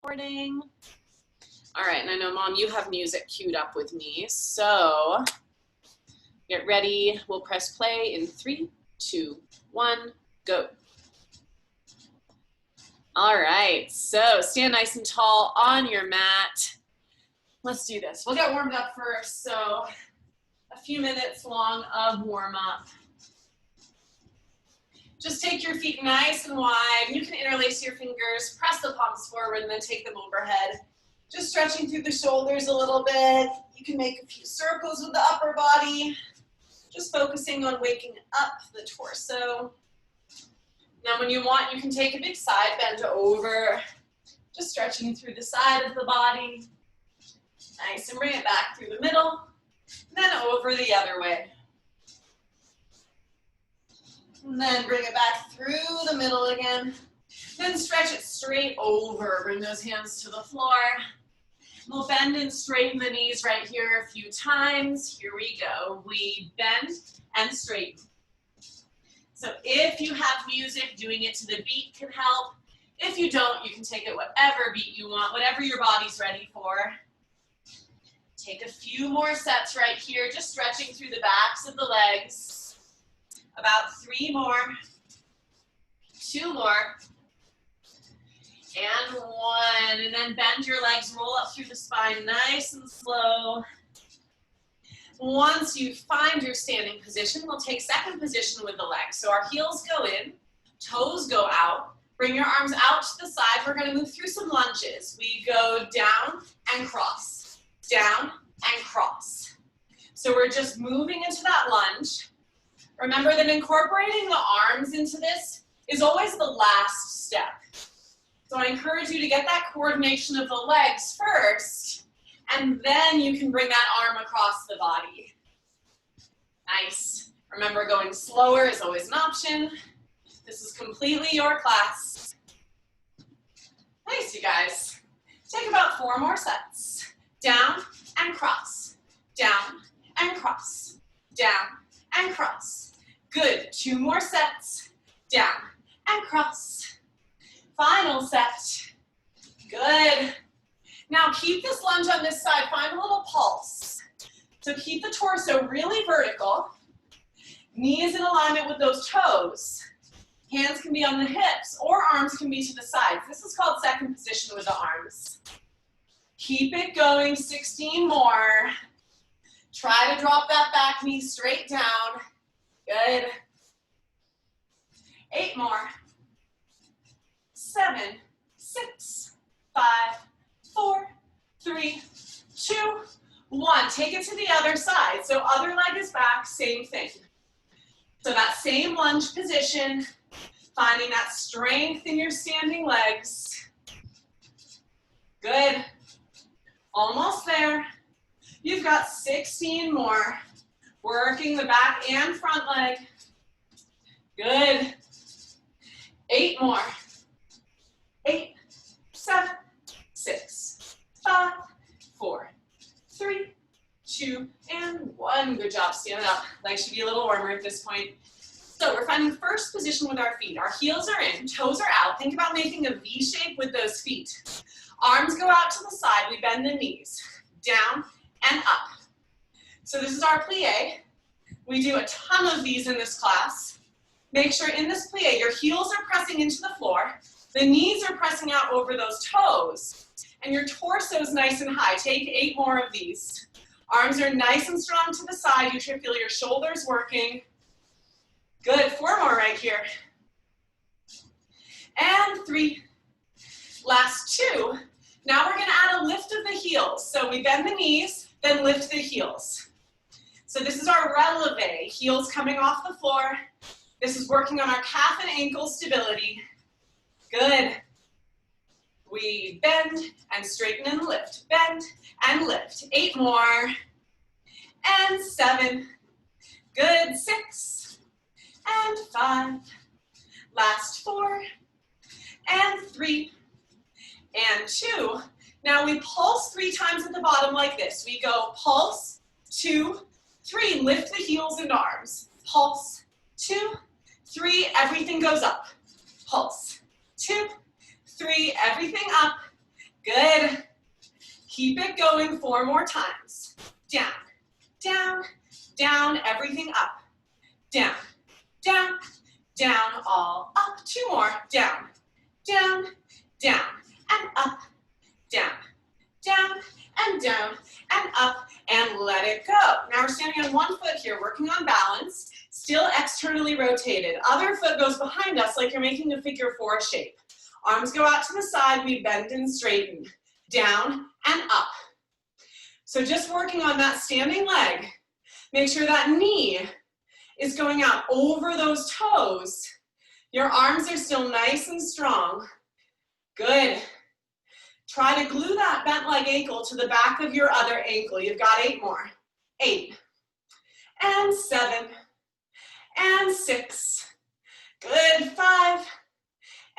recording. All right, and I know, Mom, you have music queued up with me, so get ready. We'll press play in 3, 2, 1, go. All right, so stand nice and tall on your mat. Let's do this. We'll get warmed up first, so a few minutes long of warm-up. Just take your feet nice and wide. You can interlace your fingers, press the palms forward, and then take them overhead. Just stretching through the shoulders a little bit. You can make a few circles with the upper body. Just focusing on waking up the torso. Now when you want, you can take a big side bend over. Just stretching through the side of the body. Nice, and bring it back through the middle, then over the other way. And then bring it back through the middle again. Then stretch it straight over. Bring those hands to the floor. We'll bend and straighten the knees right here a few times. Here we go. We bend and straighten. So if you have music, doing it to the beat can help. If you don't, you can take it whatever beat you want, whatever your body's ready for. Take a few more sets right here, just stretching through the backs of the legs. About 3 more, 2 more, and 1. And then bend your legs, roll up through the spine nice and slow. Once you find your standing position, we'll take second position with the legs. So our heels go in, toes go out. Bring your arms out to the side. We're going to move through some lunges. We go down and cross, down and cross. So we're just moving into that lunge. Remember that incorporating the arms into this is always the last step. So I encourage you to get that coordination of the legs first, and then you can bring that arm across the body. Nice. Remember, going slower is always an option. This is completely your class. Nice, you guys. Take about 4 more sets. Down and cross, down and cross, down and cross. Good, 2 more sets, down and cross. Final set, good. Now keep this lunge on this side, find a little pulse. So keep the torso really vertical, knees in alignment with those toes. Hands can be on the hips or arms can be to the sides. This is called second position with the arms. Keep it going, 16 more. Try to drop that back knee straight down. Good. 8 more. 7, 6, 5, 4, 3, 2, 1. Take it to the other side. So other leg is back, same thing. So that same lunge position, finding that strength in your standing legs. Good. Almost there. You've got 16 more. Working the back and front leg. Good. 8 more. 8, 7, 6, 5, 4, 3, 2, and 1. Good job. Stand up. Legs should be a little warmer at this point. So we're finding first position with our feet. Our heels are in, toes are out. Think about making a V shape with those feet. Arms go out to the side. We bend the knees. Down and up. So this is our plie. We do a ton of these in this class. Make sure in this plie, your heels are pressing into the floor, the knees are pressing out over those toes, and your torso is nice and high. Take 8 more of these. Arms are nice and strong to the side. You should feel your shoulders working. Good, 4 more right here. And 3. Last 2. Now we're gonna add a lift of the heels. So we bend the knees, then lift the heels. So this is our releve, heels coming off the floor. This is working on our calf and ankle stability. Good. We bend and straighten and lift, bend and lift. 8 more. And 7. Good, 6. And 5. Last 4. And 3. And 2. Now we pulse 3 times at the bottom like this. We go pulse, 2, 3, lift the heels and arms. Pulse, 2, 3, everything goes up. Pulse, 2, 3, everything up. Good. Keep it going 4 more times. Down, down, down, everything up. Down, down, down, all up. 2 more. Down, down, down, and up. Down, down, and down, and up, and let it go. Now we're standing on one foot here, working on balance, still externally rotated. Other foot goes behind us like you're making a figure 4 shape. Arms go out to the side, we bend and straighten. Down and up. So just working on that standing leg. Make sure that knee is going out over those toes. Your arms are still nice and strong. Good. Try to glue that bent leg ankle to the back of your other ankle. You've got 8 more. 8, and 7, and 6. Good. 5,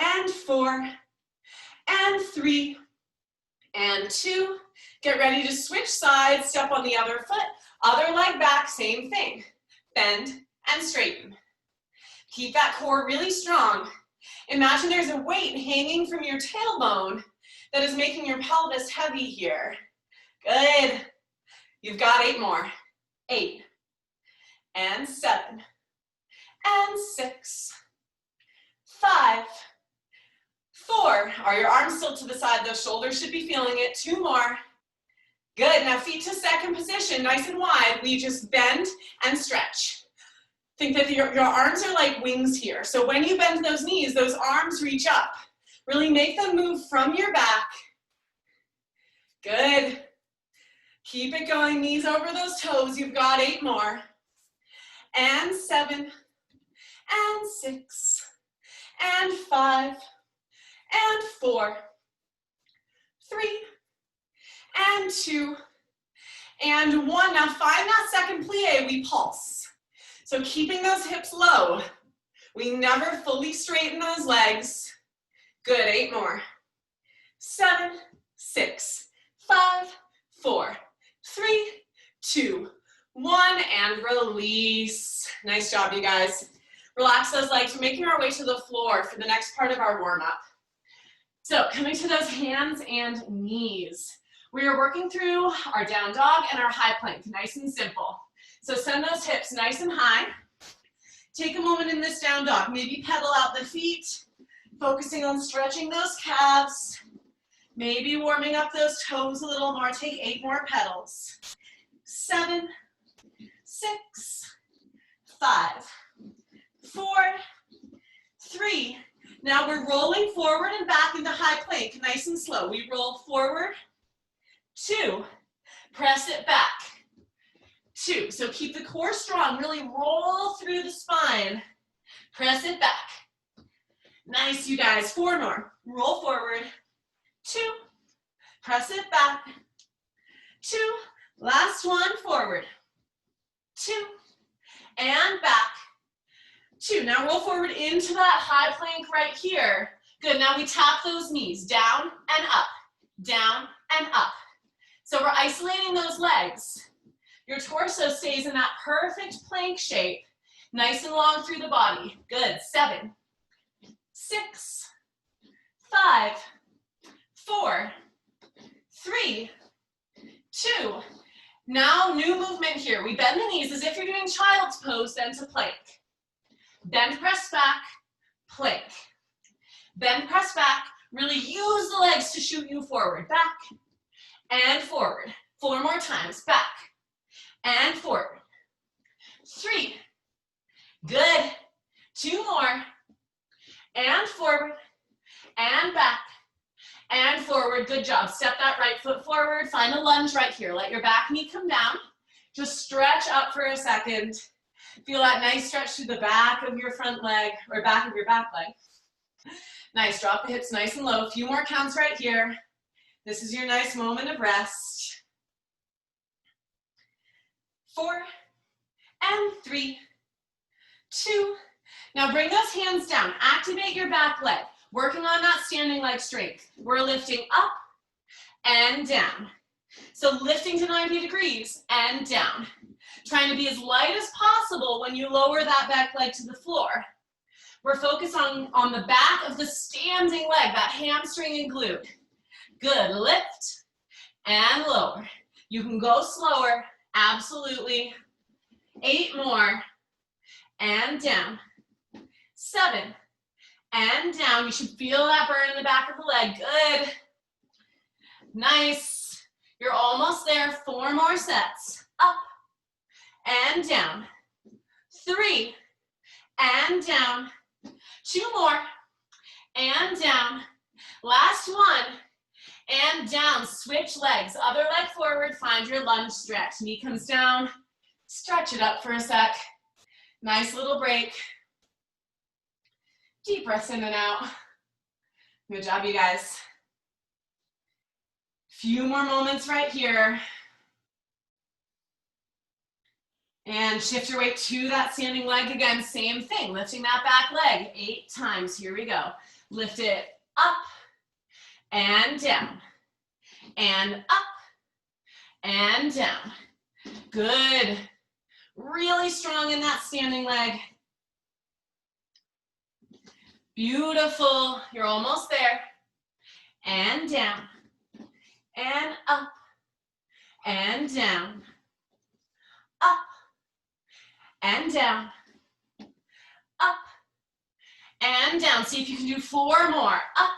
and 4, and 3, and 2. Get ready to switch sides, step on the other foot, other leg back, same thing. Bend and straighten. Keep that core really strong. Imagine there's a weight hanging from your tailbone that is making your pelvis heavy here. Good. You've got 8 more. 8, and 7, and 6, 5, 4. Are your arms still to the side? Those shoulders should be feeling it. 2 more. Good. Now feet to second position, nice and wide. We just bend and stretch. Think that your arms are like wings here. So when you bend those knees, those arms reach up. Really make them move from your back. Good. Keep it going, knees over those toes. You've got 8 more. And 7, and 6, and 5, and 4, 3, and 2, and 1. Now find that second plie, we pulse. So keeping those hips low. We never fully straighten those legs. Good, 8 more. 7, 6, 5, 4, 3, 2, 1, and release. Nice job, you guys. Relax those legs. We're making our way to the floor for the next part of our warm-up. So coming to those hands and knees. We are working through our down dog and our high plank, nice and simple. So send those hips nice and high. Take a moment in this down dog. Maybe pedal out the feet, focusing on stretching those calves. Maybe warming up those toes a little more. Take 8 more pedals. 7, 6, 5, 4, 3. Now we're rolling forward and back into high plank, nice and slow. We roll forward, 2, press it back, 2. So keep the core strong, really roll through the spine, press it back. Nice, you guys, 4 more. Roll forward, 2, press it back, 2, last one, forward, 2, and back, 2. Now roll forward into that high plank right here. Good, now we tap those knees, down and up, down and up. So we're isolating those legs. Your torso stays in that perfect plank shape, nice and long through the body. Good, 7, 6, 5, 4, 3, 2. Now new movement here. We bend the knees as if you're doing child's pose, then to plank. Bend, press back, plank. Bend, press back. Really use the legs to shoot you forward. Back and forward. 4 more times. Back and forward. 3. Good. 2 more. And forward. And back. And forward. Good job. Step that right foot forward. Find a lunge right here. Let your back knee come down. Just stretch up for a second. Feel that nice stretch through the back of your front leg, or back of your back leg. Nice, drop the hips nice and low. A few more counts right here. This is your nice moment of rest. 4, and 3, 2. Now bring those hands down. Activate your back leg. Working on that standing leg strength. We're lifting up and down. So lifting to 90 degrees and down. Trying to be as light as possible when you lower that back leg to the floor. We're focused on the back of the standing leg, that hamstring and glute. Good, lift and lower. You can go slower, absolutely. 8 more, and down. 7, and down. You should feel that burn in the back of the leg, good. Nice, you're almost there, 4 more sets. Up, and down. 3, and down. 2 more, and down. Last one, and down. Switch legs, other leg forward, find your lunge stretch. Knee comes down, stretch it up for a sec. Nice little break. Deep breaths in and out. Good job, you guys. Few more moments right here. And shift your weight to that standing leg again. Same thing, lifting that back leg 8 times. Here we go. Lift it up and down. And up and down. Good. Really strong in that standing leg. Beautiful. You're almost there. And down. And up. And down. Up. And down. Up. And down. See if you can do 4 more. Up.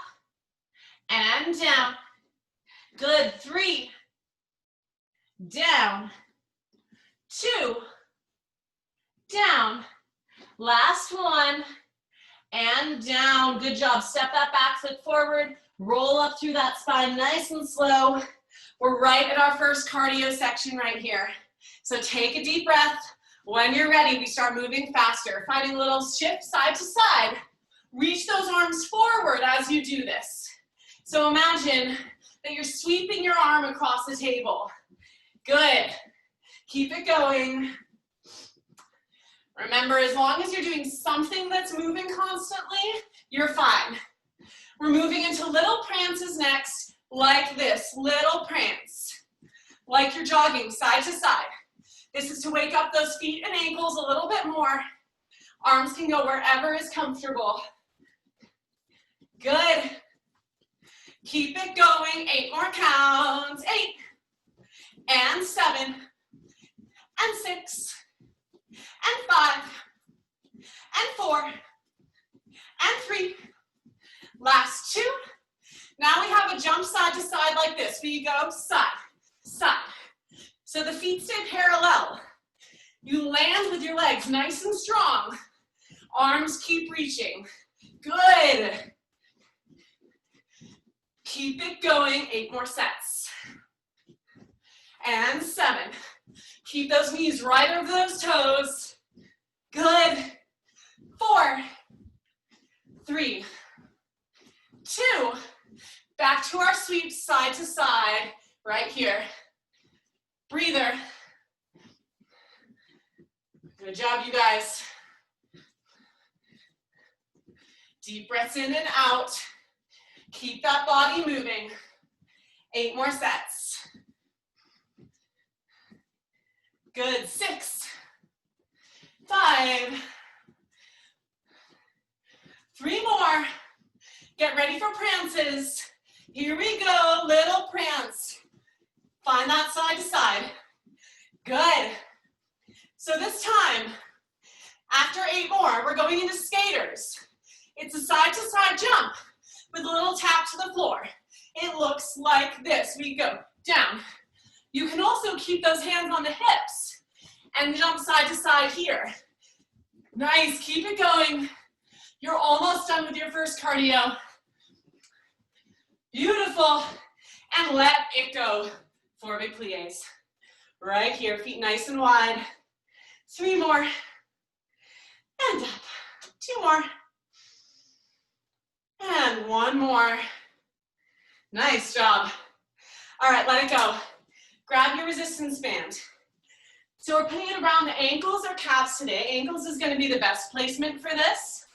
And down. Good. 3. Down. 2. Down. Last one. And down. Good job. Step that back foot forward. Roll up through that spine nice and slow. We're right at our first cardio section right here. So take a deep breath. When you're ready, we start moving faster. Finding a little shift side to side. Reach those arms forward as you do this. So imagine that you're sweeping your arm across the table. Good. Keep it going. Remember, as long as you're doing something that's moving constantly, you're fine. We're moving into little prances next, like this, little prance. Like you're jogging side to side. This is to wake up those feet and ankles a little bit more. Arms can go wherever is comfortable. Good. Keep it going, 8 more counts. 8, and 7, and 6, and 5, and 4, and 3. Last 2. Now we have a jump side to side like this. We go side, side. So the feet stay parallel. You land with your legs nice and strong. Arms keep reaching. Good. Keep it going, 8 more sets. And 7. Keep those knees right over those toes. Good. 4, 3, 2. Back to our sweeps, side to side, right here. Breather. Good job, you guys. Deep breaths in and out. Keep that body moving. 8 more sets. Good. 6, 5, 3 more. Get ready for prances. Here we go, little prance. Find that side to side. Good. So this time, after 8 more, we're going into skaters. It's a side to side jump with a little tap to the floor. It looks like this. We go down. You can also keep those hands on the hips and jump side to side here. Nice, keep it going. You're almost done with your first cardio. Beautiful. And let it go. 4 big pliés. Right here, feet nice and wide. 3 more. And up. 2 more. And 1 more. Nice job. All right, let it go. Grab your resistance band. So we're putting it around the ankles or calves today. Ankles is going to be the best placement for this.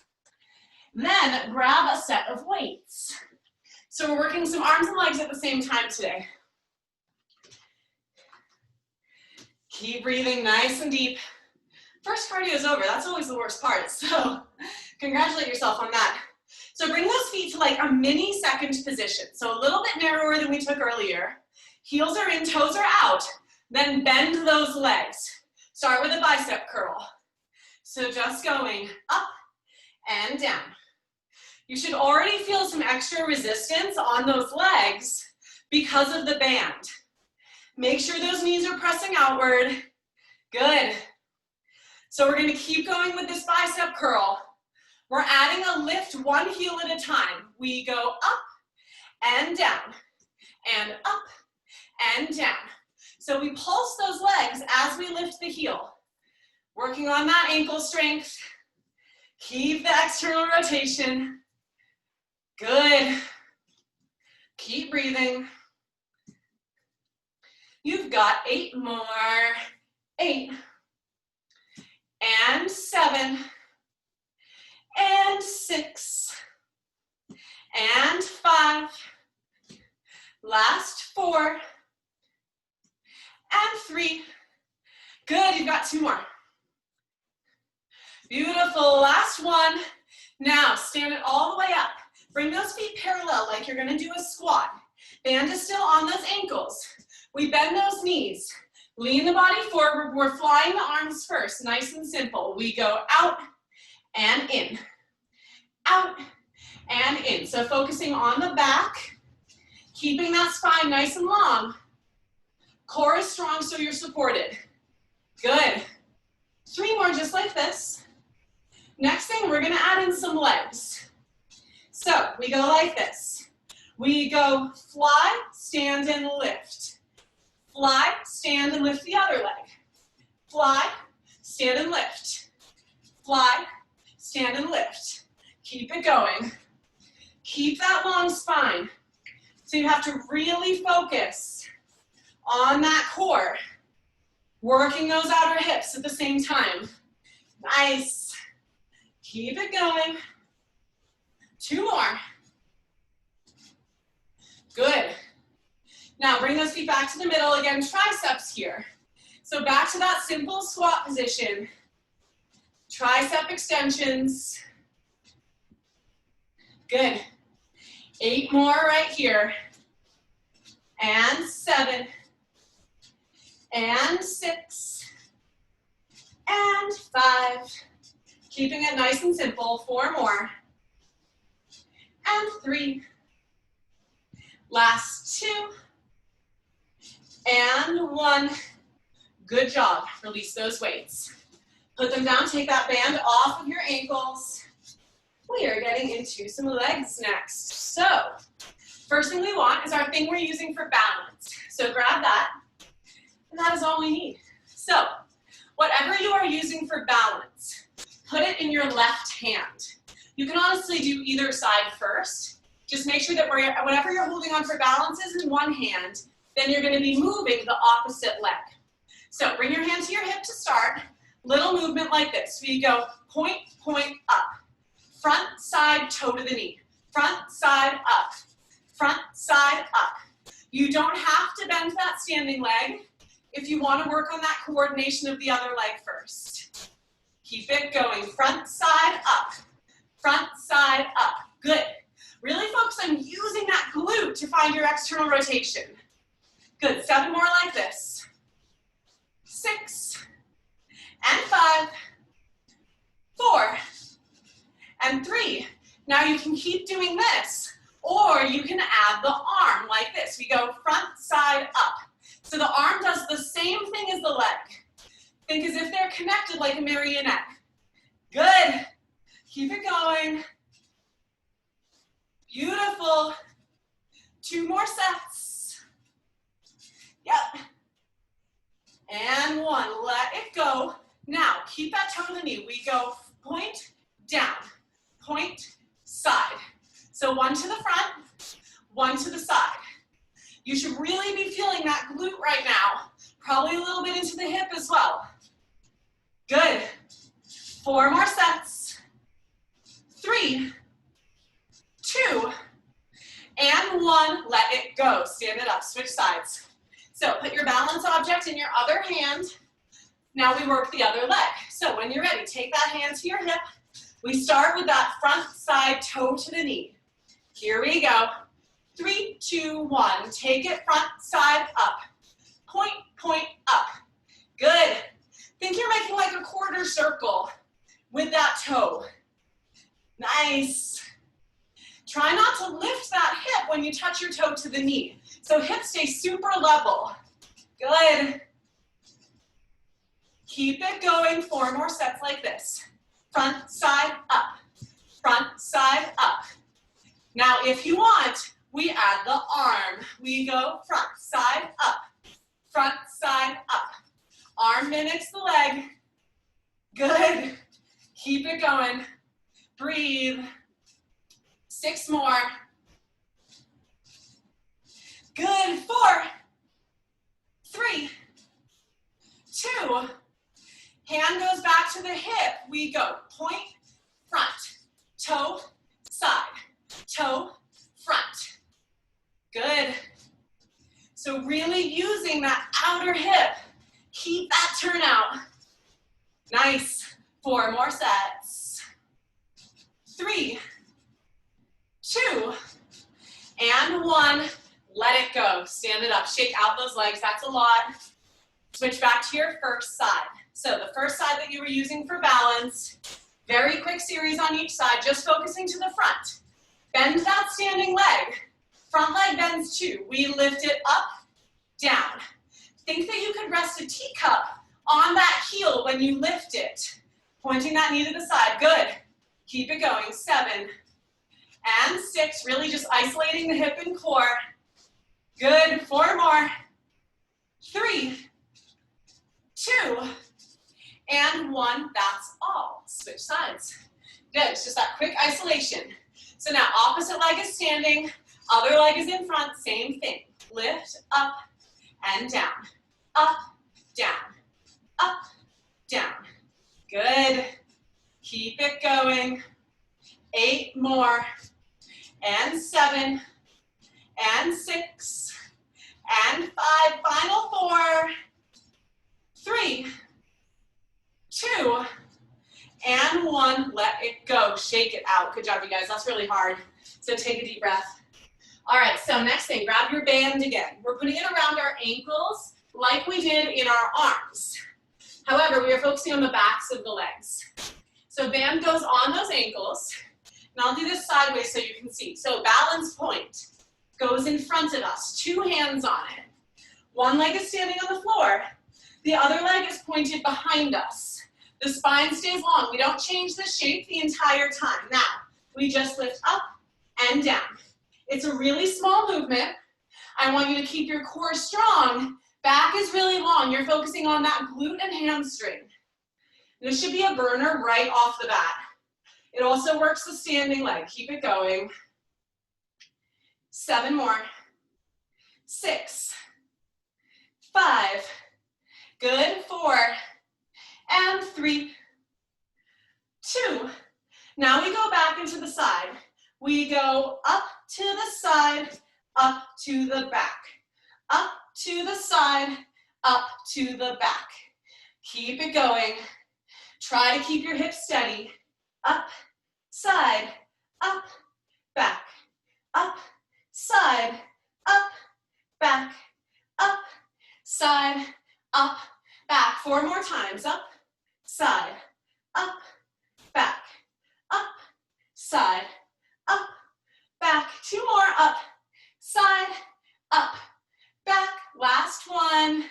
Then grab a set of weights. So we're working some arms and legs at the same time today. Keep breathing nice and deep. First cardio is over. That's always the worst part. So congratulate yourself on that. So bring those feet to like a mini second position. So a little bit narrower than we took earlier. Heels are in, toes are out. Then bend those legs. Start with a bicep curl. So just going up and down. You should already feel some extra resistance on those legs because of the band. Make sure those knees are pressing outward. Good. So we're going to keep going with this bicep curl. We're adding a lift one heel at a time. We go up and down, and up and down. So we pulse those legs as we lift the heel. Working on that ankle strength. Keep the external rotation. Good. Keep breathing. You've got 8 more. 8. And 7. And 6. And 5. Last 4. And 3. Good, you've got 2 more. Beautiful, last one. Now, stand it all the way up. Bring those feet parallel like you're gonna do a squat. Band is still on those ankles. We bend those knees. Lean the body forward. We're flying the arms first, nice and simple. We go out and in. Out and in. So focusing on the back, keeping that spine nice and long. Core is strong so you're supported. Good. 3 more just like this. Next thing, we're gonna add in some legs. So we go like this. We go fly, stand, and lift. Fly, stand, and lift the other leg. Fly, stand, and lift. Fly, stand, and lift. Keep it going. Keep that long spine. So you have to really focus on that core. Working those outer hips at the same time. Nice. Keep it going. 2 more. Good. Now bring those feet back to the middle. Again, triceps here. So back to that simple squat position. Tricep extensions. Good. 8 more right here. And 7. And 6. And 5. Keeping it nice and simple. 4 more. And 3. Last 2. And 1. Good job. Release those weights. Put them down. Take that band off of your ankles. We are getting into some legs next. So, first thing we want is our thing we're using for balance. So grab that, and that is all we need. So, whatever you are using for balance, put it in your left hand. You can honestly do either side first. Just make sure that whatever you're holding on for balance is in one hand, then you're gonna be moving the opposite leg. So bring your hand to your hip to start. Little movement like this. We go point, point, up. Front, side, toe to the knee. Front, side, up. Front, side, up. You don't have to bend that standing leg if you want to work on that coordination of the other leg first. Keep it going. Front, side, up. Front, side, up. Good. Really focus on using that glute to find your external rotation. Good. 7 more like this. 6. And 5. 4. And 3. Now you can keep doing this, or you can add the arm like this. We go front, side, up. So the arm does the same thing as the leg. Think as if they're connected like a marionette. Good. Keep it going. Beautiful. 2 more sets. Yep. And 1. Let it go. Now, keep that toe to the knee. We go point, down. Point, side. So 1 to the front, 1 to the side. You should really be feeling that glute right now. Probably a little bit into the hip as well. Good. 4 more sets. 3, 2, and 1. Let it go. Stand it up. Switch sides. So put your balance object in your other hand. Now we work the other leg. So when you're ready, take that hand to your hip. We start with that front side toe to the knee. Here we go. 3, 2, 1. Take it front side up. Point, point, up. Good. Think you're making like a quarter circle with that toe. Nice. Try not to lift that hip when you touch your toe to the knee. So hips stay super level. Good. Keep it going. 4 more sets like this. Front, side, up. Front, side, up. Now, if you want, we add the arm. We go front, side, up. Front, side, up. Arm mimics the leg. Good. Keep it going. Breathe. 6 more. Good. 4, 3, 2. Hand goes back to the hip. We go point, front, toe, side, toe, front. Good. So really using that outer hip. Keep that turnout. Nice. 4 more sets. 3, 2, and 1. Let it go. Stand it up. Shake out those legs. That's a lot. Switch back to your first side. So the first side that you were using for balance, very quick series on each side, just focusing to the front. Bend that standing leg. Front leg bends too. We lift it up, down. Think that you could rest a teacup on that heel when you lift it. Pointing that knee to the side. Good. Keep it going. 7 and 6. Really just isolating the hip and core. Good. 4 more. 3, 2, and 1. That's all. Switch sides. Good. It's just that quick isolation. So now opposite leg is standing. Other leg is in front. Same thing. Lift, up, and down. Up, down. Up, down. Good. Keep it going. 8 more. And 7. And 6. And 5. Final 4. 3, 2, and 1. Let it go. Shake it out. Good job, you guys. That's really hard. So take a deep breath. All right, so next thing, grab your band again. We're putting it around our ankles like we did in our arms. However, we are focusing on the backs of the legs. So band goes on those ankles. And I'll do this sideways so you can see. So balance point goes in front of us. 2 hands on it. One leg is standing on the floor. The other leg is pointed behind us. The spine stays long. We don't change the shape the entire time. Now, we just lift up and down. It's a really small movement. I want you to keep your core strong. Back is really long. You're focusing on that glute and hamstring. This should be a burner right off the bat. It also works the standing leg. Keep it going. 7 more. 6, 5. Good. 4 and 3, 2. Now we go back into the side. We go up to the side, up to the back. Up to the side, up to the back. Keep it going. Try to keep your hips steady. Up, side, up, back. Up, side, up, back. Up, side, up, back. 4 more times. Up, side, up, back. Up, side, up, back. 2 more. Up, side, up, back. Last one.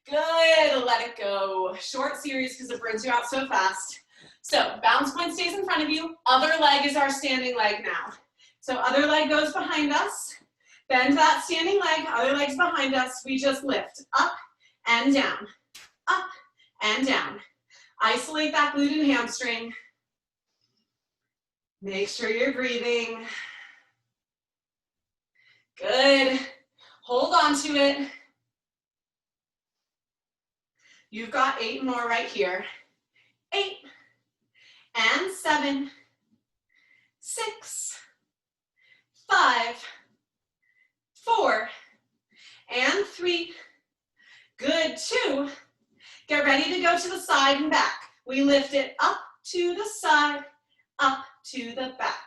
Good. Let it go. Short series because it burns you out so fast. So balance point stays in front of you. Other leg is our standing leg now. So other leg goes behind us. Bend that standing leg. Other leg's behind us. We just lift up and down. Up and down. Isolate that glute and hamstring. Make sure you're breathing. Good. Hold on to it. You've got 8 more right here. 8 and 7, 6, 5, 4, and 3. Good. 2. Get ready to go to the side and back. We lift it up to the side, up to the back,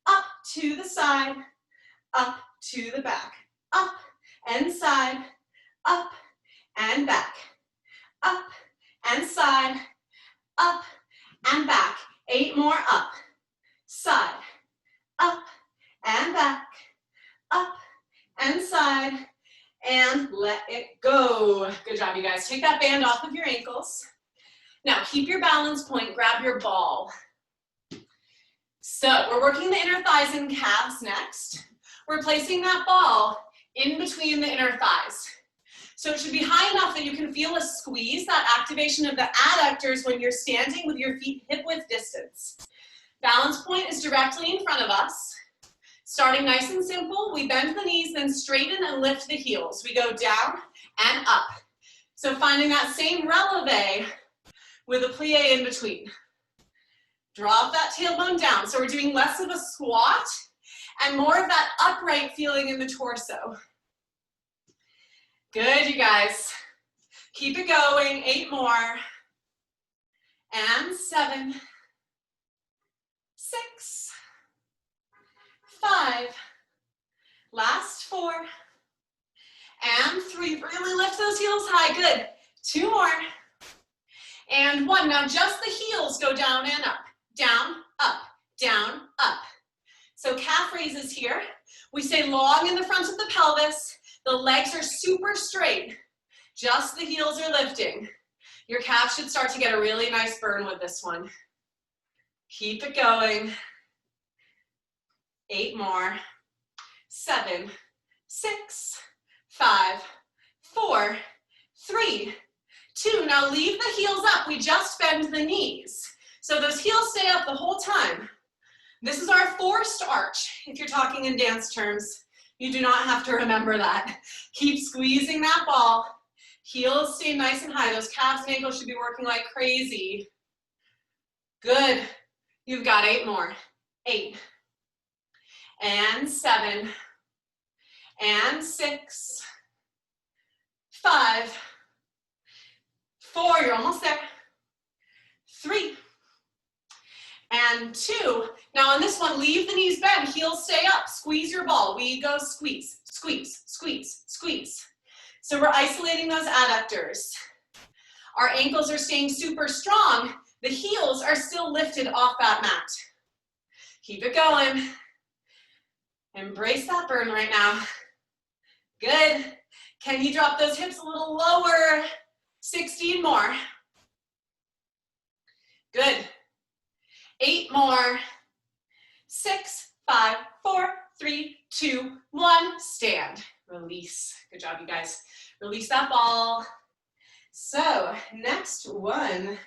up to the side, up to the back, up and side, up and back, up and side, up and back. 8 more, up, side, up and back, up and side, and let it go. Good job, you guys. Take that band off of your ankles. Now keep your balance point, grab your ball. So we're working the inner thighs and calves next. We're placing that ball in between the inner thighs. So it should be high enough that you can feel a squeeze, that activation of the adductors when you're standing with your feet hip-width distance. Balance point is directly in front of us. Starting nice and simple, we bend the knees, then straighten and lift the heels. We go down and up. So finding that same releve with a plie in between. Drop that tailbone down. So we're doing less of a squat and more of that upright feeling in the torso. Good, you guys. Keep it going. 8 more. And 7, 6, 5. Last 4. And 3. Really lift those heels high. Good. 2 more. And 1. Now just the heels go down and up. Down, up, down, up. So calf raises here. We stay long in the front of the pelvis. The legs are super straight. Just the heels are lifting. Your calf should start to get a really nice burn with this one. Keep it going. 8 more. 7, 6, 5, 4, 3, 2. Now leave the heels up. We just bend the knees. So those heels stay up the whole time. This is our forced arch, if you're talking in dance terms. You do not have to remember that. Keep squeezing that ball. Heels stay nice and high. Those calves and ankles should be working like crazy. Good. You've got 8 more. 8. And 7. And 6. 5. 4. You're almost there. 3. And 2. Now on this one, leave the knees bent, heels stay up, squeeze your ball. We go squeeze, squeeze, squeeze, squeeze. So we're isolating those adductors. Our ankles are staying super strong. The heels are still lifted off that mat. Keep it going. Embrace that burn right now. Good. Can you drop those hips a little lower? 16 more. Good. 8 more. 6, 5, 4, 3, 2, 1. Stand. Release. Good job, you guys. Release that ball. So, next one.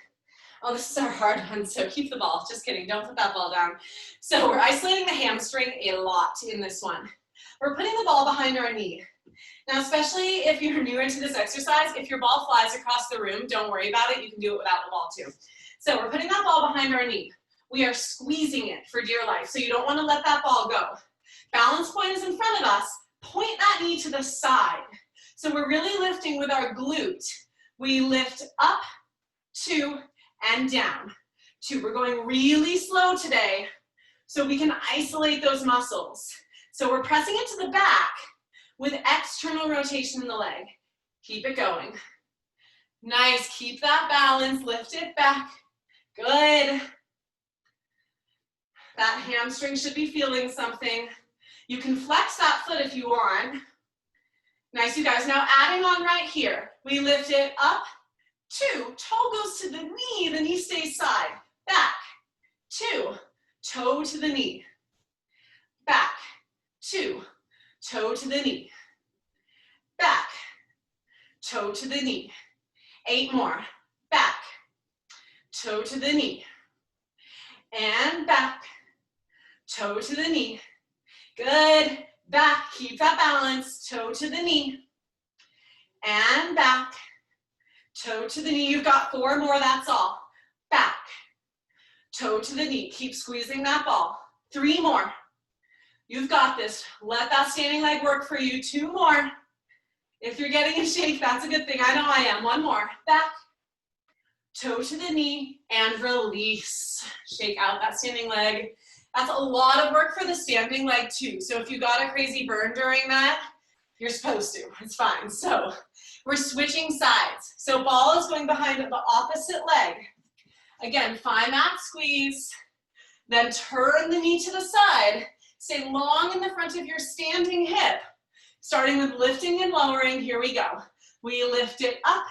Oh, this is our hard one, so keep the ball. Just kidding, don't put that ball down. So we're isolating the hamstring a lot in this one. We're putting the ball behind our knee. Now, especially if you're newer to this exercise, if your ball flies across the room, don't worry about it. You can do it without the ball too. So we're putting that ball behind our knee. We are squeezing it for dear life, so you don't want to let that ball go. Balance point is in front of us. Point that knee to the side. So we're really lifting with our glute. We lift up, 2, and down. 2. We're going really slow today so we can isolate those muscles. So we're pressing it to the back with external rotation in the leg. Keep it going. Nice. Keep that balance. Lift it back. Good. That hamstring should be feeling something. You can flex that foot if you want. Nice, you guys. Now adding on right here. We lift it up, 2. Toe goes to the knee stays side. Back, 2. Toe to the knee. Back, 2. Toe to the knee. Back, toe to the knee. 8 more. Back, toe to the knee. And back, toe to the knee. Good. Back, keep that balance. Toe to the knee. And back, toe to the knee. You've got 4 more, that's all. Back, toe to the knee. Keep squeezing that ball. 3 more. You've got this. Let that standing leg work for you. 2 more. If you're getting a shake, that's a good thing. I know I am. 1 more. Back, toe to the knee, and release. Shake out that standing leg. That's a lot of work for the standing leg too. So if you got a crazy burn during that, you're supposed to, it's fine. So we're switching sides. So ball is going behind the opposite leg. Again, find that squeeze, then turn the knee to the side. Stay long in the front of your standing hip. Starting with lifting and lowering, here we go. We lift it up,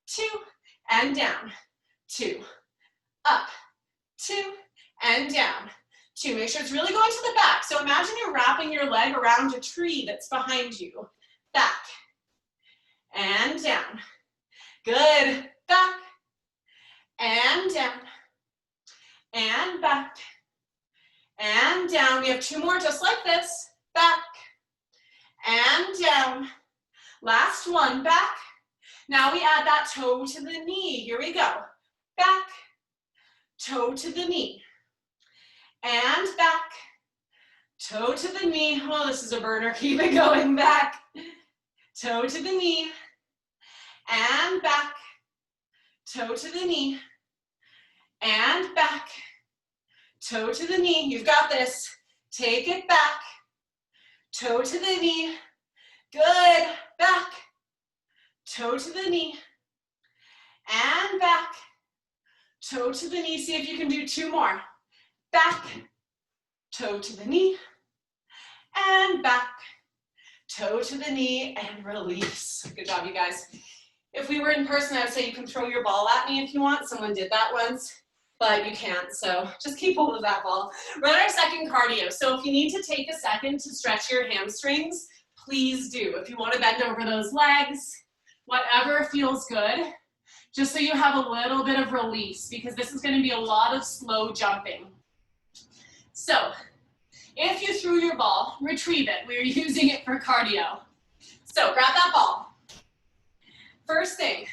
2, and down, 2, up, 2, and down, 2. Make sure it's really going to the back. So imagine you're wrapping your leg around a tree that's behind you. Back, and down. Good, back, and down, and back, and down. We have 2 more just like this. Back, and down. Last one, back. Now we add that toe to the knee. Here we go. Back, toe to the knee. And back, toe to the knee. Oh, this is a burner. Keep it going. Back, toe to the knee. And back, toe to the knee. And back, toe to the knee. You've got this. Take it back, toe to the knee. Good. Back, toe to the knee. And back, toe to the knee. See if you can do 2 more. Back, toe to the knee. And back, toe to the knee, and release. Good job, you guys. If we were in person, I would say you can throw your ball at me if you want. Someone did that once, but you can't, so just keep hold of that ball. We're at our second cardio, so if you need to take a second to stretch your hamstrings, please do. If you want to bend over those legs, whatever feels good, just so you have a little bit of release, because this is going to be a lot of slow jumping. So, if you threw your ball, retrieve it. We're using it for cardio. So, grab that ball. First thing,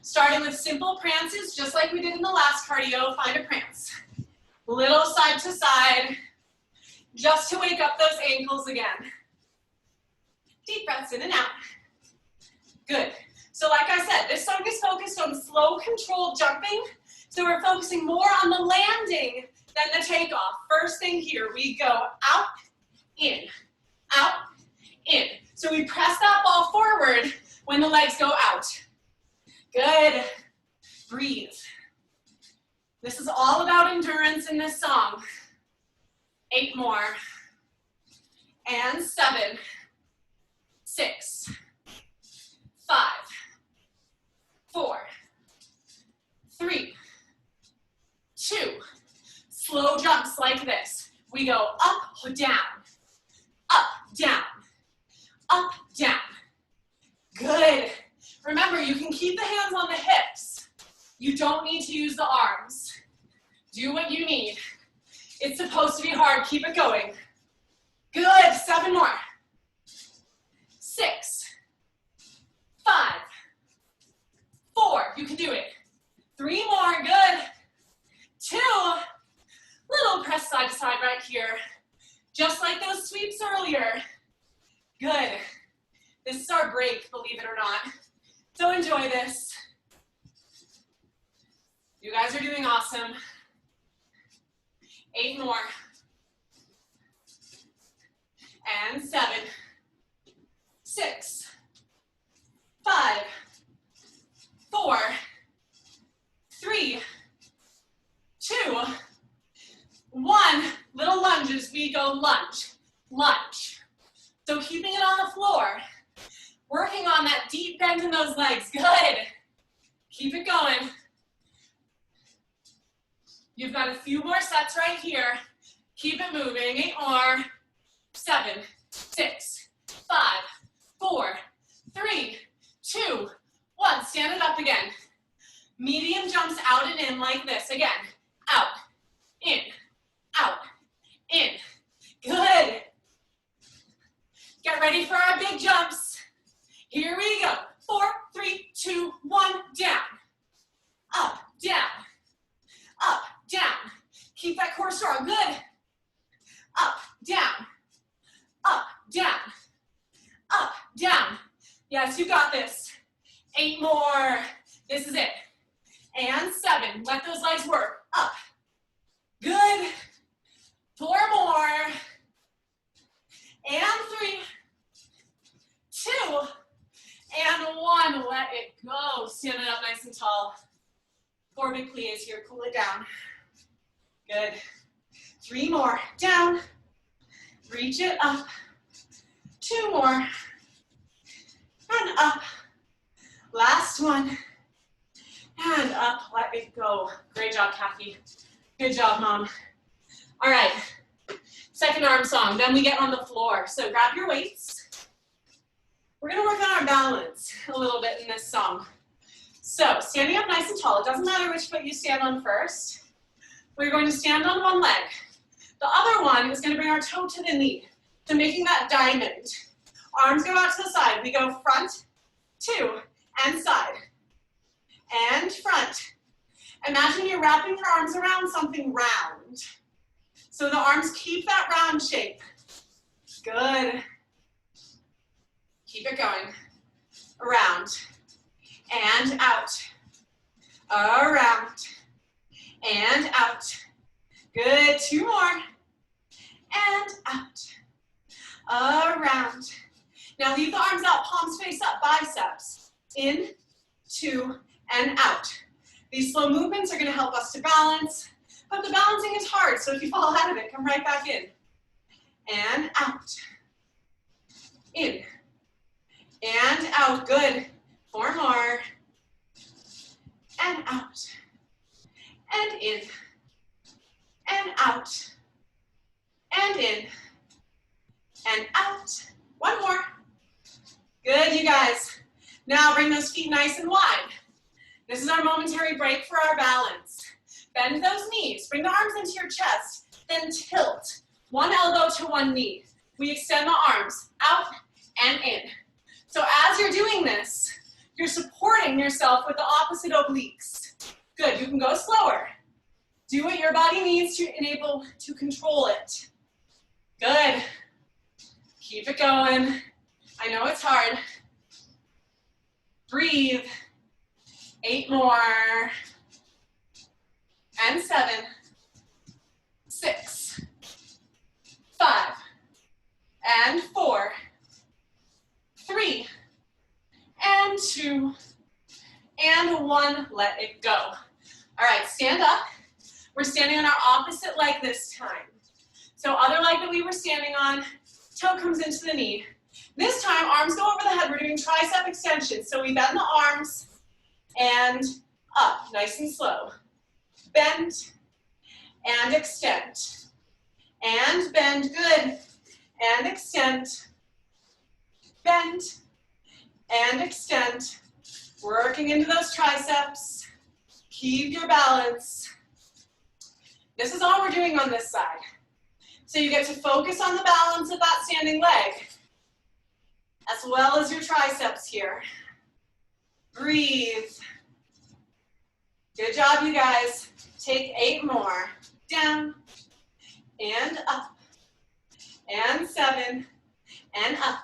starting with simple prances, just like we did in the last cardio, find a prance. Little side to side, just to wake up those ankles again. Deep breaths in and out. Good. So like I said, this song is focused on slow, controlled jumping. So we're focusing more on the landing than the takeoff. First thing here, we go out, in, out, in. So we press that ball forward when the legs go out. Good. Breathe. This is all about endurance in this song. 8 more. And 7, 6, 5, 4, 3, 2. Slow jumps like this. We go up, down, up, down, up, down. Good. Remember, you can keep the hands on the hips. You don't need to use the arms. Do what you need. It's supposed to be hard. Keep it going. Good. 7 more. 6, 5, 4. You can do it. 3 more. Good. 2. Little press side to side right here. Just like those sweeps earlier. Good. This is our break, believe it or not. So enjoy this. You guys are doing awesome. 8 more. And 7, 6, 5, 4, 3, 2, 1. Little lunges. We go lunge, lunge. So keeping it on the floor. Working on that deep bend in those legs. Good. Keep it going. You've got a few more sets right here. Keep it moving. 8 more. 7, 6, 5, 4, 3, 2, 1. Stand it up again. Medium jumps out and in like this. Again. Out, in, out, in. Good. Get ready for our big jumps. Here we go. 4, 3, 2, 1, down. Up, down. Up, down. Keep that core strong. Good. Up, down. Up, down. Up, down. Yes, you got this. 8 more. This is it. and 7. Let those legs work. Up. Good. 4 more. And 3, 2, and 1. Let it go. Stand it up nice and tall. 4 big plies here. Cool it down. Good. 3 more. Down. Reach it up. 2 more. And up. Last one. And up. Let it go. Great job, Kathy. Good job, Mom. All right. Second arm song. Then we get on the floor. So grab your weights. We're going to work on our balance a little bit in this song. So standing up nice and tall. It doesn't matter which foot you stand on first. We're going to stand on one leg. The other one is going to bring our toe to the knee. So making that diamond. Arms go out to the side. We go front, 2, and side. And front. Imagine you're wrapping your arms around something round. So the arms keep that round shape. Good. Keep it going. Around. And out. Around. And out. Good. 2 more. And out. Around. Now leave the arms out, palms face up, biceps. In, 2, and out. These slow movements are going to help us to balance, but the balancing is hard, so if you fall out of it, come right back in. And out. In. And out. Good. 4 more. And out. And in. And out. And in. And out. 1 more. Good, you guys. Now bring those feet nice and wide. This is our momentary break for our balance. Bend those knees. Bring the arms into your chest. Then tilt. 1 elbow to 1 knee. We extend the arms out and in. So as you're doing this, you're supporting yourself with the opposite obliques. Good. You can go slower. Do what your body needs to enable to control it. Good. Keep it going. I know it's hard. Breathe. 8 more. And 7. 6. 5. And 4. 3. And 2. And 1. Let it go. All right, stand up. We're standing on our opposite leg this time. So other leg that we were standing on, toe comes into the knee. This time, arms go over the head. We're doing tricep extension. So we bend the arms and up, nice and slow. Bend and extend. And bend, good. And extend. Bend and extend. Working into those triceps. Keep your balance. This is all we're doing on this side. So you get to focus on the balance of that standing leg, as well as your triceps here. Breathe. Good job, you guys. Take 8 more. Down and up. And 7 and up.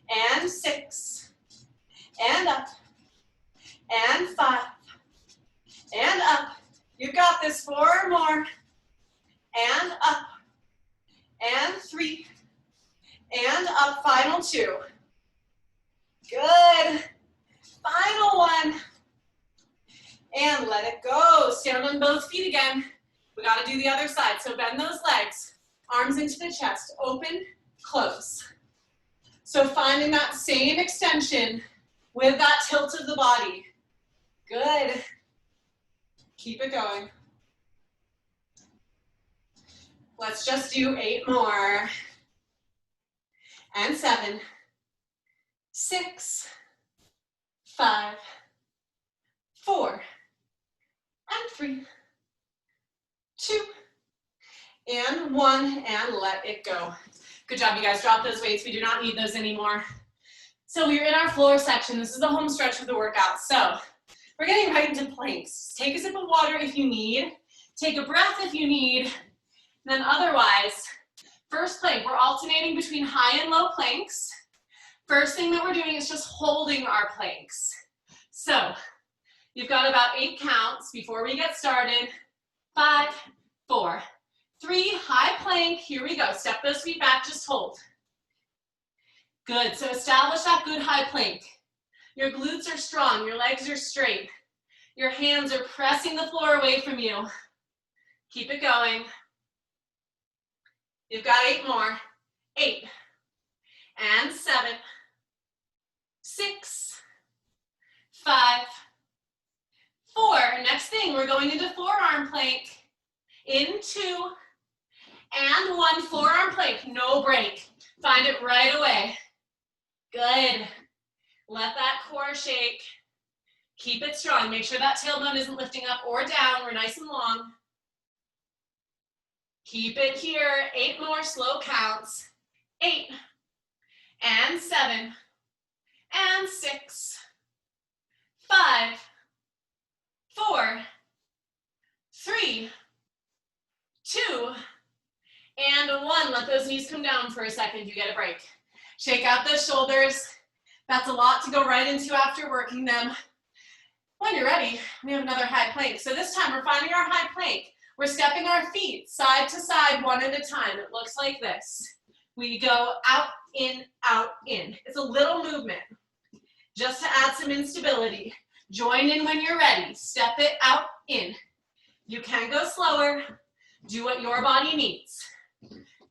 And 6 and up. And 5 and up. You got this. 4 more. And up. And 3. And up. Final 2. Good. Final 1. And let it go. Stand on both feet again. We got to do the other side. So bend those legs. Arms into the chest. Open, close. So finding that same extension with that tilt of the body. Good. Keep it going. Let's just do 8 more. And 7, 6, 5, 4, and 3, 2, and 1, and let it go. Good job, you guys. Drop those weights. We do not need those anymore. So we're in our floor section. This is the home stretch of the workout. So we're getting right into planks. Take a sip of water if you need. Take a breath if you need. Then otherwise, first plank, we're alternating between high and low planks. First thing that we're doing is just holding our planks. So You've got about 8 counts before we get started. 5, 4, 3, high plank. Here we go. Step those feet back, just hold. Good, so establish that good high plank. Your glutes are strong, your legs are straight. Your hands are pressing the floor away from you. Keep it going. You've got 8 more. 8, and 7, 6, 5, 4. Next thing, we're going into forearm plank. In 2, and 1, forearm plank, no break. Find it right away. Good. Let that core shake. Keep it strong. Make sure that tailbone isn't lifting up or down. We're nice and long. Keep it here. 8 more slow counts. 8, and 7, and 6, 5, 4, 3, 2, and 1. Let those knees come down for a second. You get a break. Shake out those shoulders. That's a lot to go right into after working them. When you're ready, we have another high plank. So this time we're finding our high plank. We're stepping our feet side to side, one at a time. It looks like this. We go out, in, out, in. It's a little movement, just to add some instability. Join in when you're ready. Step it out, in. You can go slower. Do what your body needs.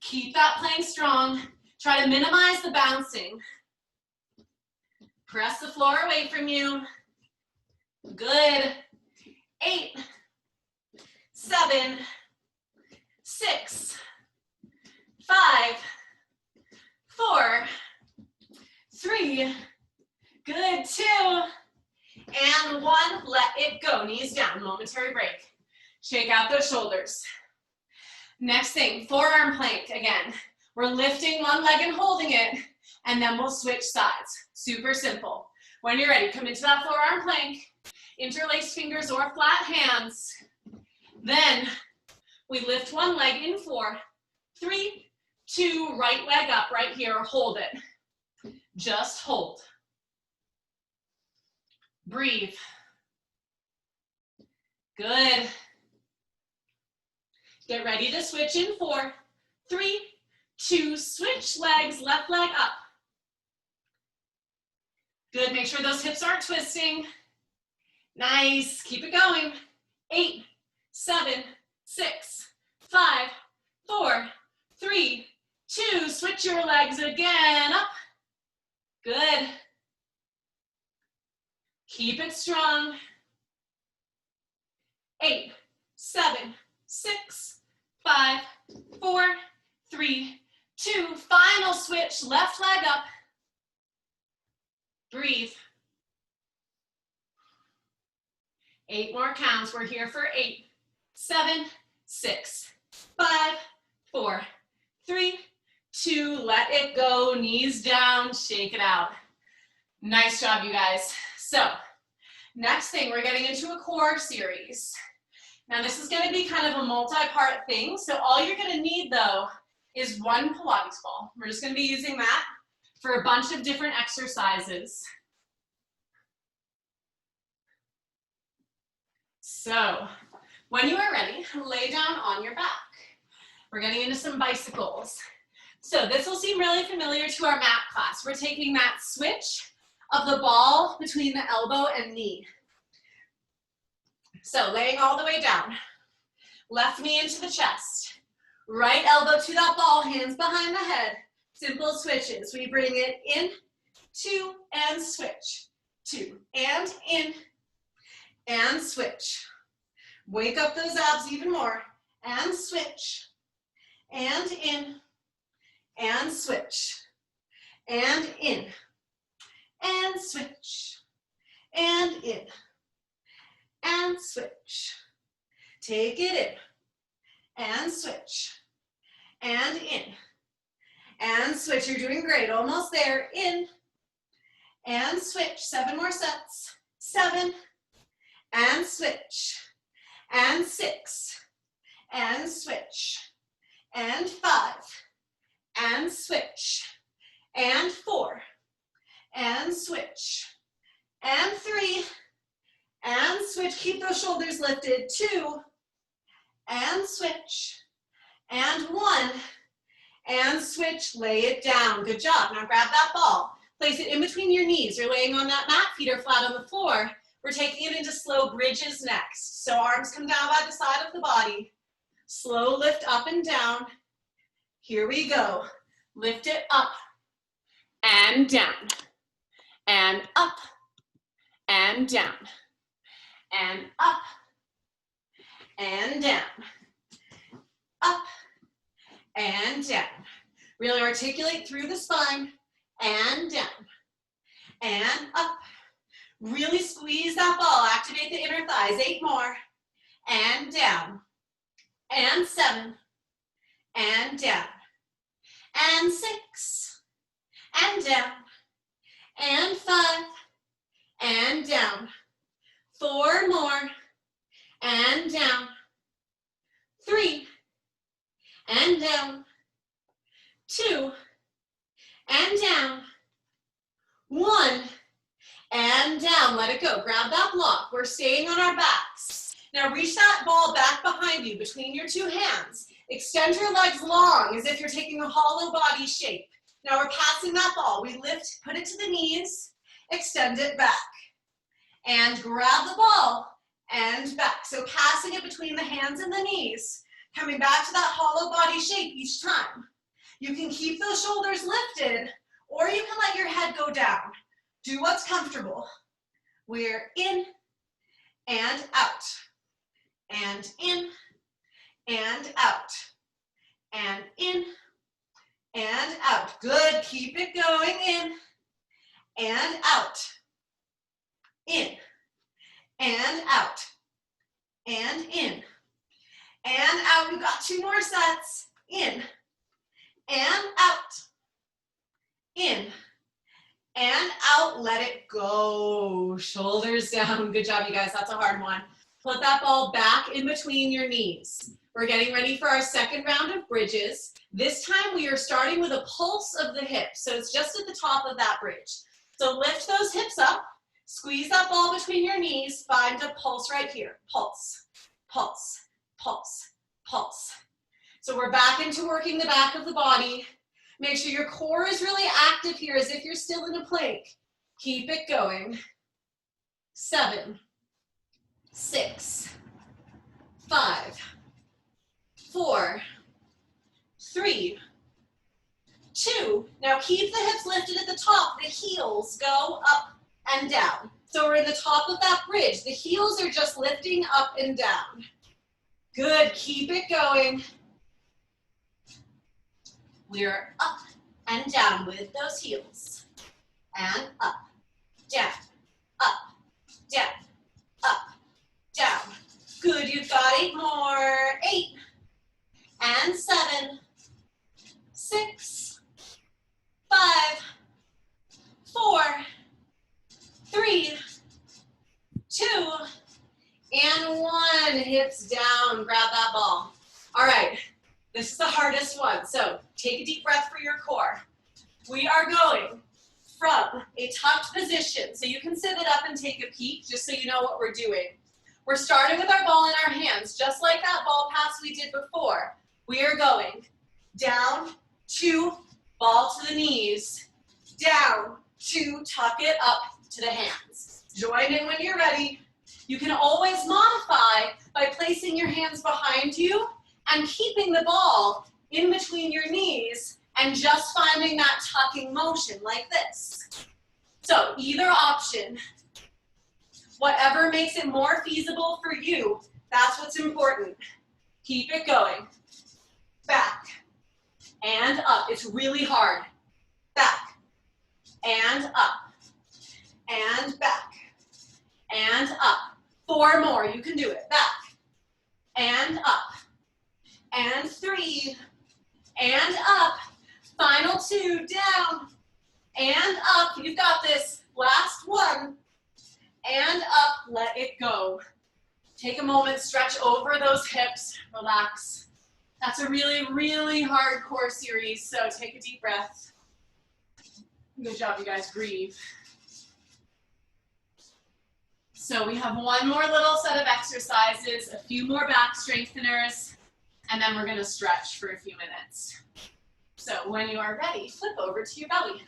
Keep that plank strong. Try to minimize the bouncing. Press the floor away from you. Good. 8, 7, 6, 5, 4, 3, good, 2, and 1, let it go. Knees down, momentary break. Shake out those shoulders. Next thing, forearm plank again. We're lifting one leg and holding it, and then we'll switch sides. Super simple. When you're ready, come into that forearm plank, interlace fingers or flat hands. Then we lift one leg in 4, 3, 2, right leg up right here, hold it. Just hold. Breathe. Good. Get ready to switch in 4, 3, 2, switch legs, left leg up. Good, make sure those hips aren't twisting. Nice, keep it going. 8, 7, 6, 5, 4, 3, 2, switch your legs again, up. Good. Keep it strong. 8, 7, 6, 5, 4, 3, 2, final switch, left leg up. Breathe. 8 more counts. We're here for 8, 7, 6, 5, 4, 3, 2, let it go. Knees down, shake it out. Nice job, you guys. So, next thing, we're getting into a core series. Now, this is going to be kind of a multi-part thing. So, all you're going to need, though, is one Pilates ball. We're just going to be using that for a bunch of different exercises. So, when you are ready, lay down on your back. We're getting into some bicycles. So this will seem really familiar to our mat class. We're taking that switch of the ball between the elbow and knee. So laying all the way down. Left knee into the chest. Right elbow to that ball, hands behind the head. Simple switches. We bring it in, 2, and switch. 2, and in, and switch. Wake up those abs even more, and switch, and in, and switch, and in, and switch, and in, and switch. Take it in, and switch, and in, and switch. You're doing great, almost there. In, and switch. 7 more sets. 7, and switch, and 6, and switch, and 5, and switch, and 4, and switch, and 3, and switch. Keep those shoulders lifted. 2, and switch, and 1, and switch. Lay it down. Good job. Now grab that ball. Place it in between your knees. You're laying on that mat. Feet are flat on the floor. We're taking it into slow bridges next. So arms come down by the side of the body. Slow lift up and down. Here we go. Lift it up and down, and up and down, and up and down, up and down. Really articulate through the spine, and down, and up. Really squeeze that ball, activate the inner thighs. 8 more, and down, and 7, and down, and 6, and down, and 5, and down. 4 more, and down. 3, and down. 2, and down. 1, and down. Let it go. Grab that block. We're staying on our backs. Now reach that ball back behind you between your 2 hands. Extend your legs long as if you're taking a hollow body shape. Now we're passing that ball. We lift, put it to the knees, extend it back. And grab the ball and back. So passing it between the hands and the knees, coming back to that hollow body shape each time. You can keep those shoulders lifted, or you can let your head go down. Do what's comfortable. We're in and out, and in and out, and in and out. Good, keep it going. In and out, in and out, and in and out. We've got 2 more sets. In and out, in and out. Let it go. Shoulders down. Good job, you guys. That's a hard one. Put that ball back in between your knees. We're getting ready for our second round of bridges. This time we are starting with a pulse of the hips. So it's just at the top of that bridge. So lift those hips up. Squeeze that ball between your knees. Find a pulse right here. Pulse, pulse, pulse, pulse. So we're back into working the back of the body. Make sure your core is really active here as if you're still in a plank. Keep it going. 7, 6, 5, 4, 3, 2. Now keep the hips lifted at the top. The heels go up and down. So we're in the top of that bridge. The heels are just lifting up and down. Good, keep it going. We're up and down with those heels. And up, down, up, down, up, down. Good, you've got 8 more. 8, and 7, 6, 5, 4, 3, 2, and 1. Hips down, grab that ball. All right, this is the hardest one. So take a deep breath for your core. We are going from a tucked position. So you can sit it up and take a peek just so you know what we're doing. We're starting with our ball in our hands, just like that ball pass we did before. We are going down, 2, ball to the knees, down, 2, tuck it up to the hands. Join in when you're ready. You can always modify by placing your hands behind you and keeping the ball in between your knees and just finding that tucking motion like this. So either option, whatever makes it more feasible for you, that's what's important. Keep it going. Back and up. It's really hard. Back and up and back and up. 4 more. You can do it. Back and up and 3 and up. Final 2. Down and up. You've got this. Last 1 and up. Let it go. Take a moment. Stretch over those hips. Relax. That's a really, really hard core series, so take a deep breath. Good job, you guys. Breathe. So we have one more little set of exercises, a few more back strengtheners, and then we're gonna stretch for a few minutes. So when you are ready, flip over to your belly.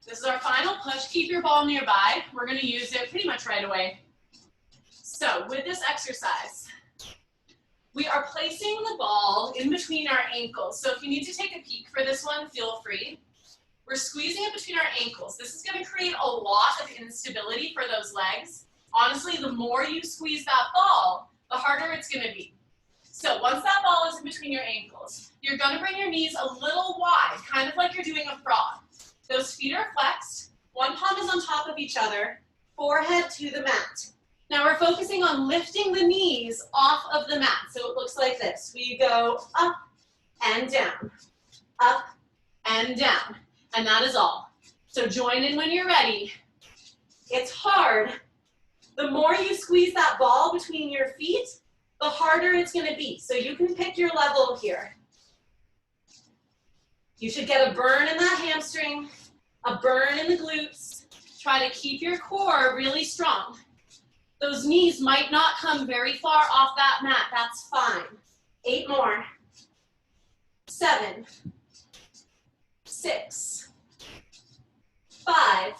This is our final push. Keep your ball nearby. We're gonna use it pretty much right away. So with this exercise, we are placing the ball in between our ankles. So if you need to take a peek for this one, feel free. We're squeezing it between our ankles. This is gonna create a lot of instability for those legs. Honestly, the more you squeeze that ball, the harder it's gonna be. So once that ball is in between your ankles, you're gonna bring your knees a little wide, kind of like you're doing a frog. Those feet are flexed, one palm is on top of each other, forehead to the mat. Now we're focusing on lifting the knees off of the mat. So it looks like this. We go up and down, up and down. And that is all. So join in when you're ready. It's hard. The more you squeeze that ball between your feet, the harder it's gonna be. So you can pick your level here. You should get a burn in that hamstring, a burn in the glutes. Try to keep your core really strong. Those knees might not come very far off that mat. That's fine. 8 more. 7, 6, 5,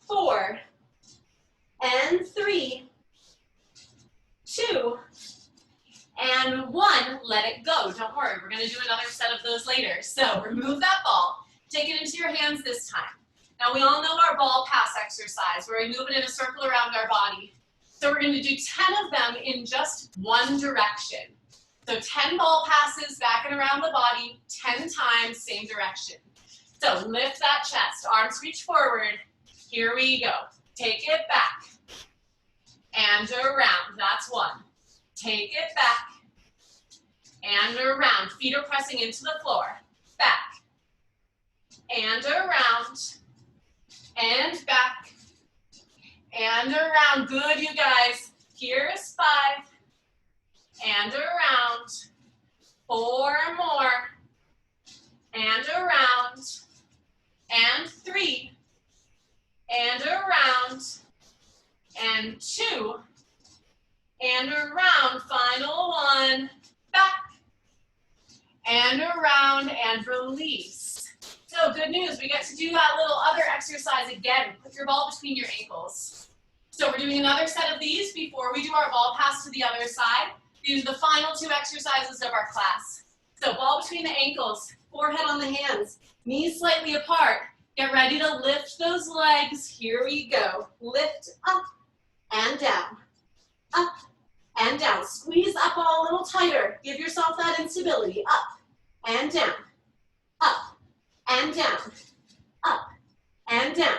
4, and 3, 2, and 1. Let it go. Don't worry, we're gonna do another set of those later. So remove that ball, take it into your hands this time. Now we all know our ball pass exercise, where we move it in a circle around our body. So we're gonna do 10 of them in just one direction. So 10 ball passes back and around the body, 10 times, same direction. So lift that chest, arms reach forward. Here we go. Take it back and around, that's 1. Take it back and around. Feet are pressing into the floor. Back and around and back and around. Good, you guys. Here is 5 and around. 4 more and around and 3 and around and 2 and around. Final 1. Back and around and release. So good news, we get to do that little other exercise again. Put your ball between your ankles. So we're doing another set of these before we do our ball pass to the other side. These are the final 2 exercises of our class. So ball between the ankles, forehead on the hands, knees slightly apart. Get ready to lift those legs. Here we go. Lift up and down, up and down. Squeeze up all a little tighter. Give yourself that instability. Up and down, up and down, up and down.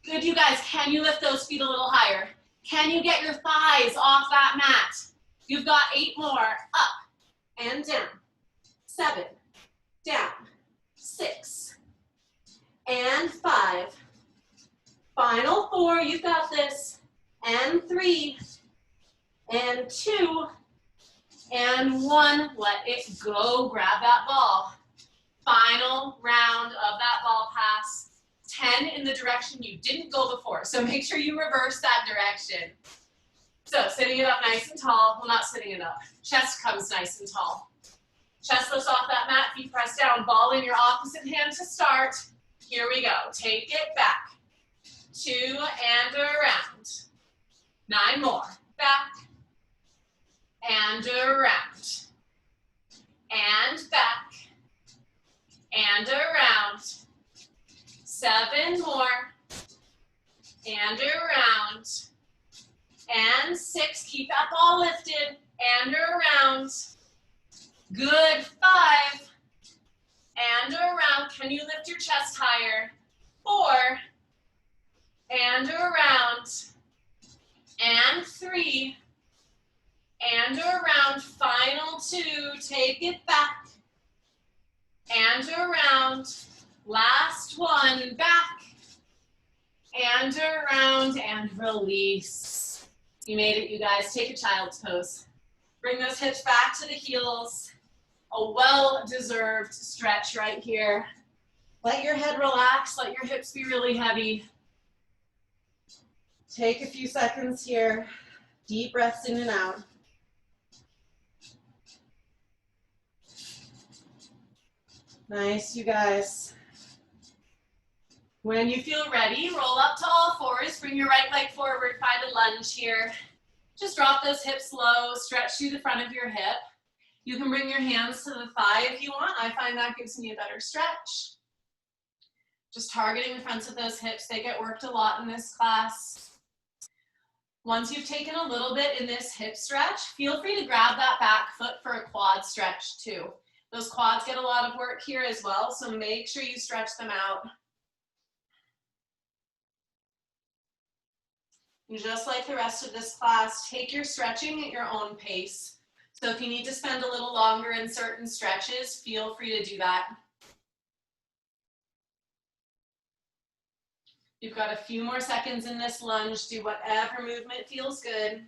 Good, you guys. Can you lift those feet a little higher? Can you get your thighs off that mat? You've got 8 more. Up and down. 7, down. 6 and 5. Final 4. You've got this. And 3 and 2 and 1. Let it go. Grab that ball. Final round of that ball pass. 10 in the direction you didn't go before. So make sure you reverse that direction. So sitting it up nice and tall. Well, not sitting it up. Chest comes nice and tall. Chest lifts off that mat, feet press down. Ball in your opposite hand to start. Here we go. Take it back. 2 and around. 9 more. Back and around. And back and around. 7 more and around. And 6. Keep that ball lifted and around. Good. 5 and around. Can you lift your chest higher? 4 and around. And 3 and around. Final 2. Take it back and around. Last 1. Back and around and release. You made it, you guys. Take a child's pose. Bring those hips back to the heels. A well-deserved stretch right here. Let your head relax. Let your hips be really heavy. Take a few seconds here. Deep breaths in and out. Nice, you guys. When you feel ready, roll up to all fours. Bring your right leg forward. Find a lunge here. Just drop those hips low. Stretch through the front of your hip. You can bring your hands to the thigh if you want. I find that gives me a better stretch. Just targeting the fronts of those hips. They get worked a lot in this class. Once you've taken a little bit in this hip stretch, feel free to grab that back foot for a quad stretch too. Those quads get a lot of work here as well, so make sure you stretch them out. And just like the rest of this class, take your stretching at your own pace. So if you need to spend a little longer in certain stretches, feel free to do that. You've got a few more seconds in this lunge. Do whatever movement feels good.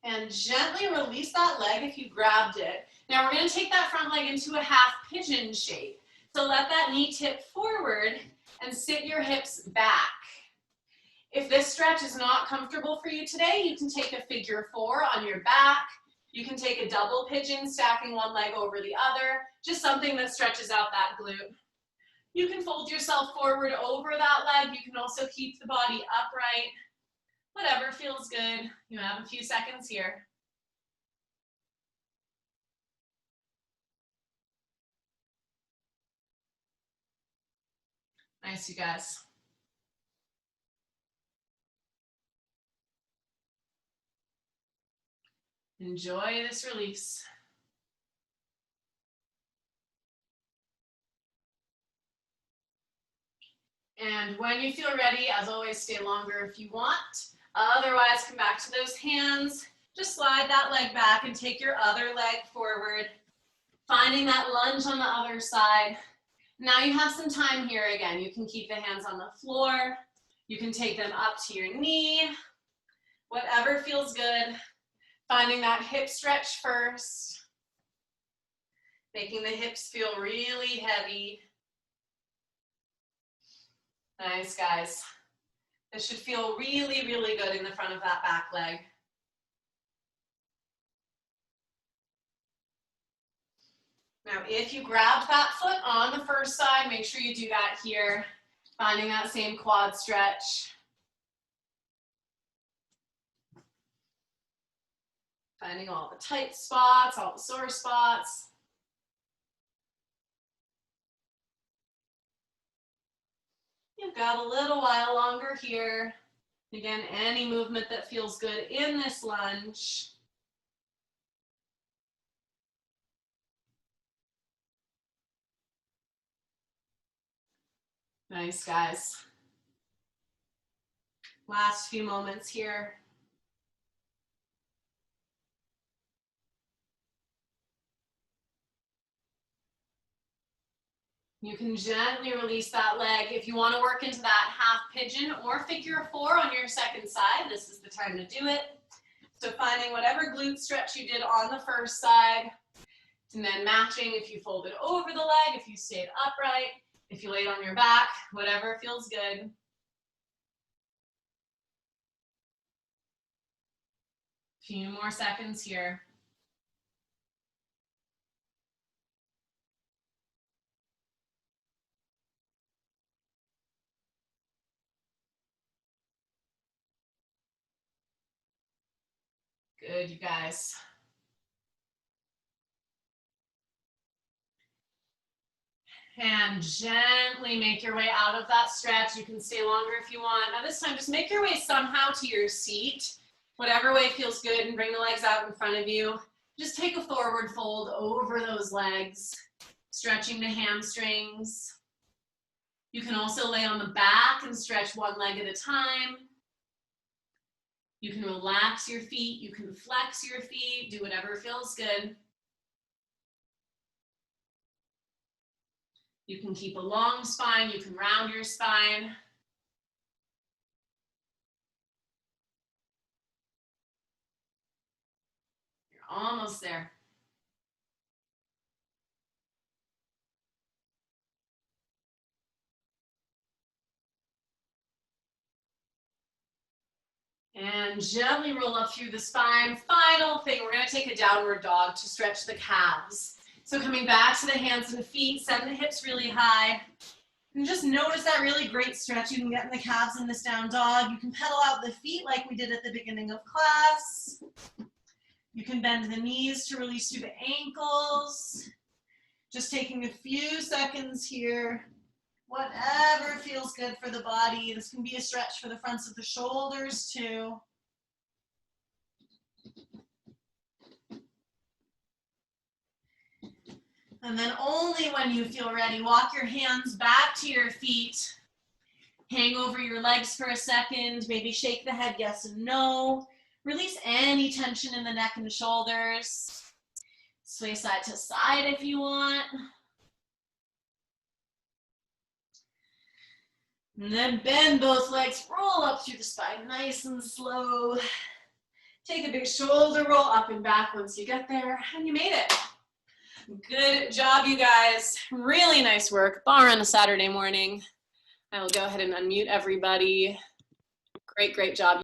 And gently release that leg if you grabbed it. Now we're going to take that front leg into a half pigeon shape. So let that knee tip forward and sit your hips back. If this stretch is not comfortable for you today, you can take a figure 4 on your back. You can take a double pigeon, stacking one leg over the other, just something that stretches out that glute. You can fold yourself forward over that leg. You can also keep the body upright. Whatever feels good. You have a few seconds here. Nice, you guys. Enjoy this release. And when you feel ready, as always, stay longer if you want. Otherwise, come back to those hands. Just slide that leg back and take your other leg forward, finding that lunge on the other side. Now you have some time here again. You can keep the hands on the floor. You can take them up to your knee. Whatever feels good. Finding that hip stretch first. Making the hips feel really heavy. Nice, guys. This should feel really, really good in the front of that back leg. Now, if you grabbed that foot on the first side, make sure you do that here. Finding that same quad stretch. Finding all the tight spots, all the sore spots. You've got a little while longer here. Again, any movement that feels good in this lunge. Nice, guys. Last few moments here. You can gently release that leg. If you want to work into that half pigeon or figure 4 on your second side, this is the time to do it. So finding whatever glute stretch you did on the first side, and then matching if you folded over the leg, if you stayed upright, if you laid on your back, whatever feels good. Few more seconds here. Good, you guys. And gently make your way out of that stretch. You can stay longer if you want. Now this time, just make your way somehow to your seat, whatever way feels good, and bring the legs out in front of you. Just take a forward fold over those legs, stretching the hamstrings. You can also lay on the back and stretch one leg at a time. You can relax your feet. You can flex your feet. Do whatever feels good. You can keep a long spine. You can round your spine. You're almost there. And gently roll up through the spine. Final thing, we're gonna take a downward dog to stretch the calves. So coming back to the hands and feet, send the hips really high. And just notice that really great stretch you can get in the calves in this down dog. You can pedal out the feet like we did at the beginning of class. You can bend the knees to release through the ankles. Just taking a few seconds here. Whatever feels good for the body. This can be a stretch for the fronts of the shoulders too. And then only when you feel ready, walk your hands back to your feet. Hang over your legs for a second. Maybe shake the head yes and no. Release any tension in the neck and the shoulders. Sway side to side if you want. And then bend both legs, roll up through the spine, nice and slow. Take a big shoulder roll up and back once you get there, and you made it. Good job, you guys. Really nice work. Barre on a Saturday morning. I will go ahead and unmute everybody. Great, great job.